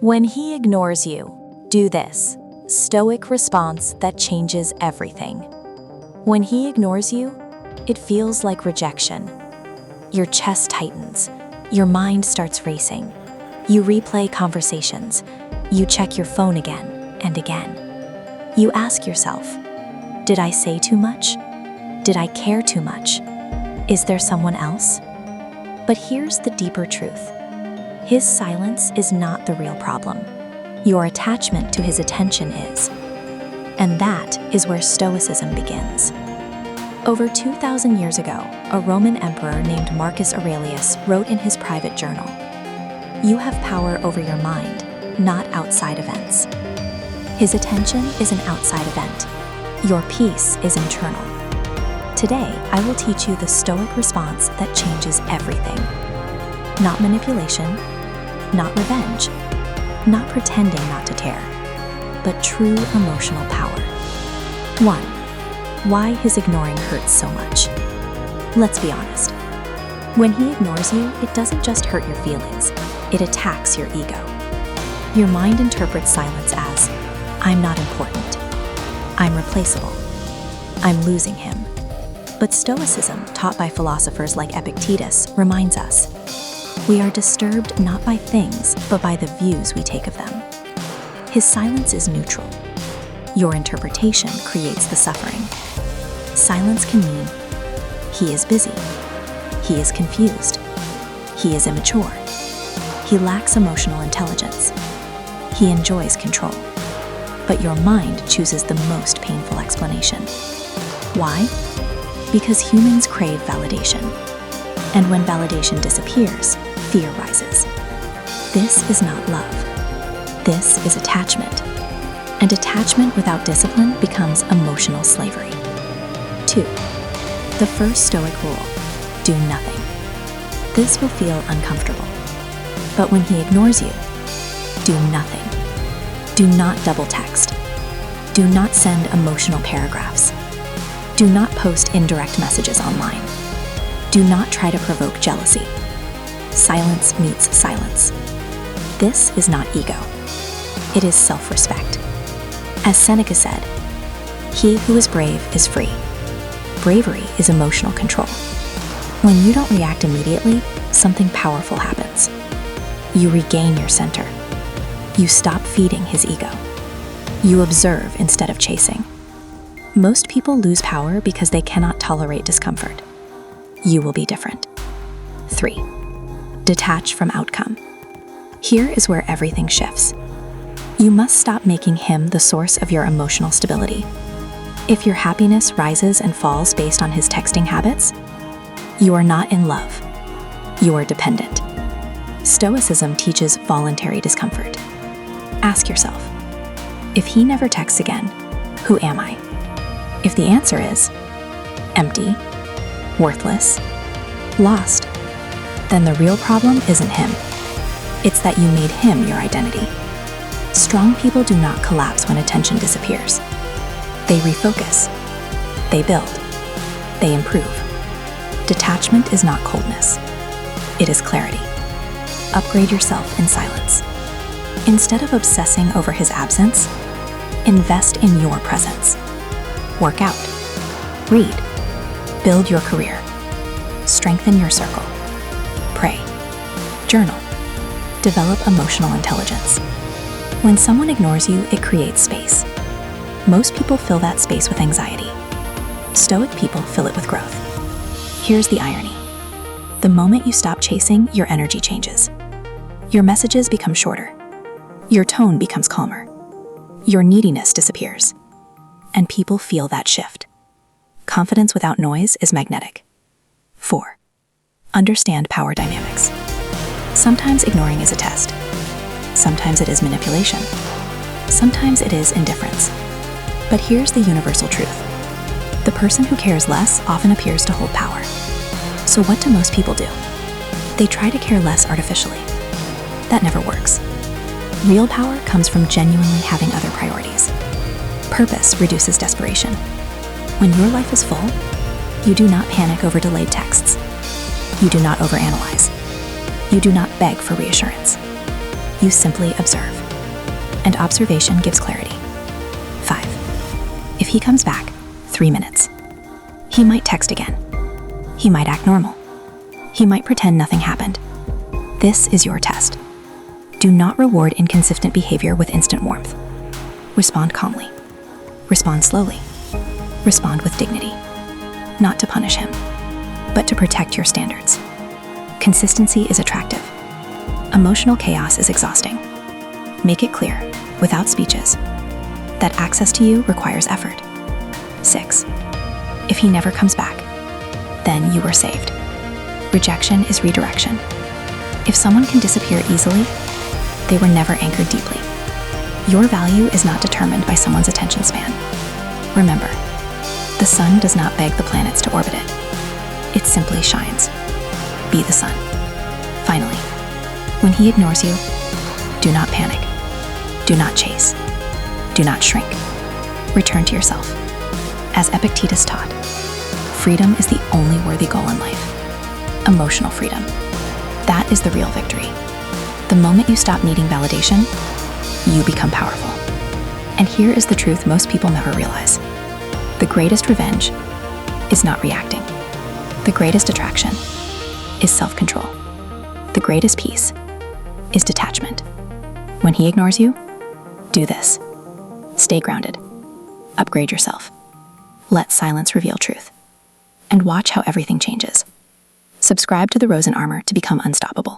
When he ignores you, do this. Stoic response that changes everything. When he ignores you, it feels like rejection. Your chest tightens. Your mind starts racing. You replay conversations. You check your phone again and again. You ask yourself, did I say too much? Did I care too much? Is there someone else? But here's the deeper truth. His silence is not the real problem. Your attachment to his attention is. And that is where Stoicism begins. Over 2,000 years ago, a Roman emperor named Marcus Aurelius wrote in his private journal, "You have power over your mind, not outside events." His attention is an outside event. Your peace is internal. Today, I will teach you the Stoic response that changes everything. Not manipulation, not revenge, not pretending not to care, but true emotional power. 1. Why his ignoring hurts so much. Let's be honest. When he ignores you, it doesn't just hurt your feelings, it attacks your ego. Your mind interprets silence as, I'm not important, I'm replaceable, I'm losing him. But Stoicism, taught by philosophers like Epictetus, reminds us, we are disturbed not by things, but by the views we take of them. His silence is neutral. Your interpretation creates the suffering. Silence can mean he is busy, he is confused, he is immature, he lacks emotional intelligence, he enjoys control. But your mind chooses the most painful explanation. Why? Because humans crave validation. And when validation disappears, fear rises. This is not love. This is attachment. And attachment without discipline becomes emotional slavery. 2. The first Stoic rule, do nothing. This will feel uncomfortable. But when he ignores you, do nothing. Do not double text. Do not send emotional paragraphs. Do not post indirect messages online. Do not try to provoke jealousy. Silence meets silence. This is not ego. It is self-respect. As Seneca said, he who is brave is free. Bravery is emotional control. When you don't react immediately, something powerful happens. You regain your center. You stop feeding his ego. You observe instead of chasing. Most people lose power because they cannot tolerate discomfort. You will be different. 3. Detach from outcome. Here is where everything shifts. You must stop making him the source of your emotional stability. If your happiness rises and falls based on his texting habits, you are not in love. You are dependent. Stoicism teaches voluntary discomfort. Ask yourself, if he never texts again, who am I? If the answer is empty, worthless, lost, then the real problem isn't him. It's that you made him your identity. Strong people do not collapse when attention disappears. They refocus. They build. They improve. Detachment is not coldness. It is clarity. Upgrade yourself in silence. Instead of obsessing over his absence, invest in your presence. Work out. Read. Build your career. Strengthen your circle. Pray. Journal. Develop emotional intelligence. When someone ignores you, it creates space. Most people fill that space with anxiety. Stoic people fill it with growth. Here's the irony. The moment you stop chasing, your energy changes. Your messages become shorter. Your tone becomes calmer. Your neediness disappears. And people feel that shift. Confidence without noise is magnetic. 4. Understand power dynamics. Sometimes ignoring is a test. Sometimes it is manipulation. Sometimes it is indifference. But here's the universal truth. The person who cares less often appears to hold power. So what do most people do? They try to care less artificially. That never works. Real power comes from genuinely having other priorities. Purpose reduces desperation. When your life is full, you do not panic over delayed texts. You do not overanalyze. You do not beg for reassurance. You simply observe. And observation gives clarity. 5. If he comes back, 3 minutes. He might text again. He might act normal. He might pretend nothing happened. This is your test. Do not reward inconsistent behavior with instant warmth. Respond calmly. Respond slowly. Respond with dignity. Not to punish him, but to protect your standards. Consistency is attractive. Emotional chaos is exhausting. Make it clear, without speeches, that access to you requires effort. 6. If he never comes back, then you were saved. Rejection is redirection. If someone can disappear easily, they were never anchored deeply. Your value is not determined by someone's attention span. Remember, the sun does not beg the planets to orbit it. It simply shines. Be the sun. Finally, when he ignores you, do not panic. Do not chase. Do not shrink. Return to yourself. As Epictetus taught, freedom is the only worthy goal in life. Emotional freedom. That is the real victory. The moment you stop needing validation, you become powerful. And here is the truth most people never realize. The greatest revenge is not reacting. The greatest attraction is self-control. The greatest peace is detachment. When he ignores you, do this. Stay grounded. Upgrade yourself. Let silence reveal truth. And watch how everything changes. Subscribe to the Rosen Armor to become unstoppable.